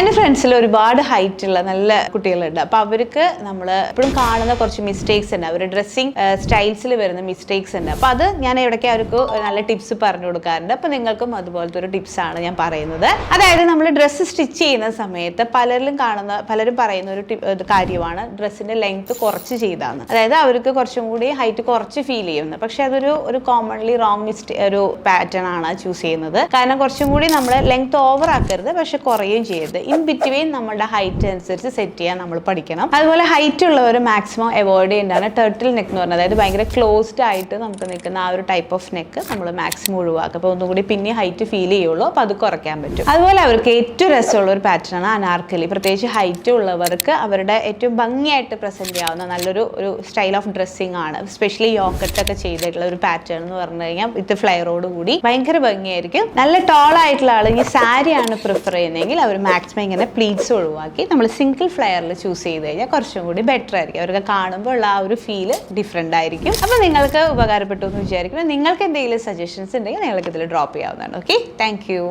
എൻ്റെ ഫ്രണ്ട്സിൽ ഒരുപാട് ഹൈറ്റ് ഉള്ള നല്ല കുട്ടികളുണ്ട്. അപ്പോൾ അവർക്ക് നമ്മൾ എപ്പോഴും കാണുന്ന കുറച്ച് മിസ്റ്റേക്സ് ഉണ്ട്, അവരുടെ ഡ്രസ്സിങ് സ്റ്റൈൽസിൽ വരുന്ന മിസ്റ്റേക്സ് ഉണ്ട്. അപ്പോൾ അത് ഞാൻ ഇടയ്ക്ക് അവർക്ക് നല്ല ടിപ്സ് പറഞ്ഞു കൊടുക്കാറുണ്ട്. അപ്പോൾ നിങ്ങൾക്കും അതുപോലത്തെ ഒരു ടിപ്സാണ് ഞാൻ പറയുന്നത്. അതായത് നമ്മൾ ഡ്രസ്സ് സ്റ്റിച്ച് ചെയ്യുന്ന സമയത്ത് പലരും പറയുന്ന ഒരു കാര്യമാണ് ഡ്രസ്സിൻ്റെ ലെങ്ത് കുറച്ച് ചെയ്താന്ന്. അതായത് അവർക്ക് കുറച്ചും കൂടി ഹൈറ്റ് കുറച്ച് ഫീൽ ചെയ്യുന്നത്. പക്ഷെ അതൊരു കോമൺലി റോങ് ഒരു പാറ്റേൺ ആണ് ചൂസ് ചെയ്യുന്നത്. കാരണം കുറച്ചും കൂടി നമ്മൾ ലെങ്ത് ഓവർ ആക്കരുത്, പക്ഷെ കുറയുകയും ചെയ്യരുത്. ഇൻ ബിറ്റ്വീൻ നമ്മുടെ ഹൈറ്റ് അനുസരിച്ച് സെറ്റ് ചെയ്യാൻ നമ്മൾ പഠിക്കണം. അതുപോലെ ഹൈറ്റ് ഉള്ളവർ മാക്സിമം അവോയ്ഡ് ചെയ്യേണ്ടതാണ് ടർട്ടിൽ നെക്ക് എന്ന് പറഞ്ഞാൽ, അതായത് ഭയങ്കര ക്ലോസ്ഡ് ആയിട്ട് നമുക്ക് നിൽക്കുന്ന ആ ഒരു ടൈപ്പ് ഓഫ് നെക്ക് നമ്മൾ മാക്സിമം ഒഴിവാക്കുക. അപ്പോൾ ഒന്നുകൂടി പിന്നെ ഹൈറ്റ് ഫീൽ ചെയ്യുള്ളൂ, അപ്പോൾ അത് കുറയ്ക്കാൻ പറ്റും. അതുപോലെ അവർക്ക് ഏറ്റവും രസമുള്ള ഒരു പാറ്റേൺ ആണ് അനാർക്കലി. പ്രത്യേകിച്ച് ഹൈറ്റ് ഉള്ളവർക്ക് അവരുടെ ഏറ്റവും ഭംഗിയായിട്ട് പ്രസന്റ് ചെയ്യാവുന്ന നല്ലൊരു സ്റ്റൈൽ ഓഫ് ഡ്രസ്സിംഗ് ആണ്. സ്പെഷ്യലി യോക്കട്ടൊക്കെ ചെയ്തിട്ടുള്ള ഒരു പാറ്റേൺ എന്ന് പറഞ്ഞു കഴിഞ്ഞാൽ വിത്ത് ഫ്ലെയറോട് കൂടി ഭയങ്കര ഭംഗിയായിരിക്കും. നല്ല ടോൾ ആയിട്ടുള്ള ആൾ ഈ സാരിയാണ് പ്രിഫർ ചെയ്യുന്നതെങ്കിൽ അവർ മാക്സിമം ഇങ്ങനെ പ്ലീറ്റ്സ് ഒഴിവാക്കി നമ്മൾ സിംഗിൾ ഫ്ലെയറിൽ ചൂസ് ചെയ്ത് കഴിഞ്ഞാൽ കുറച്ചും കൂടി ബെറ്റർ ആയിരിക്കും. അവർക്ക് കാണുമ്പോൾ ഉള്ള ആ ഒരു ഫീല് ഡിഫറെൻ്റ് ആയിരിക്കും. അപ്പോൾ നിങ്ങൾക്ക് ഉപകാരപ്പെട്ടു എന്ന് വിചാരിക്കുന്നു. നിങ്ങൾക്ക് എന്തെങ്കിലും സജഷൻസ് ഉണ്ടെങ്കിൽ നിങ്ങൾക്ക് ഇതിൽ ഡ്രോപ്പ് ചെയ്യാവുന്നതാണ്. Okay, thank you.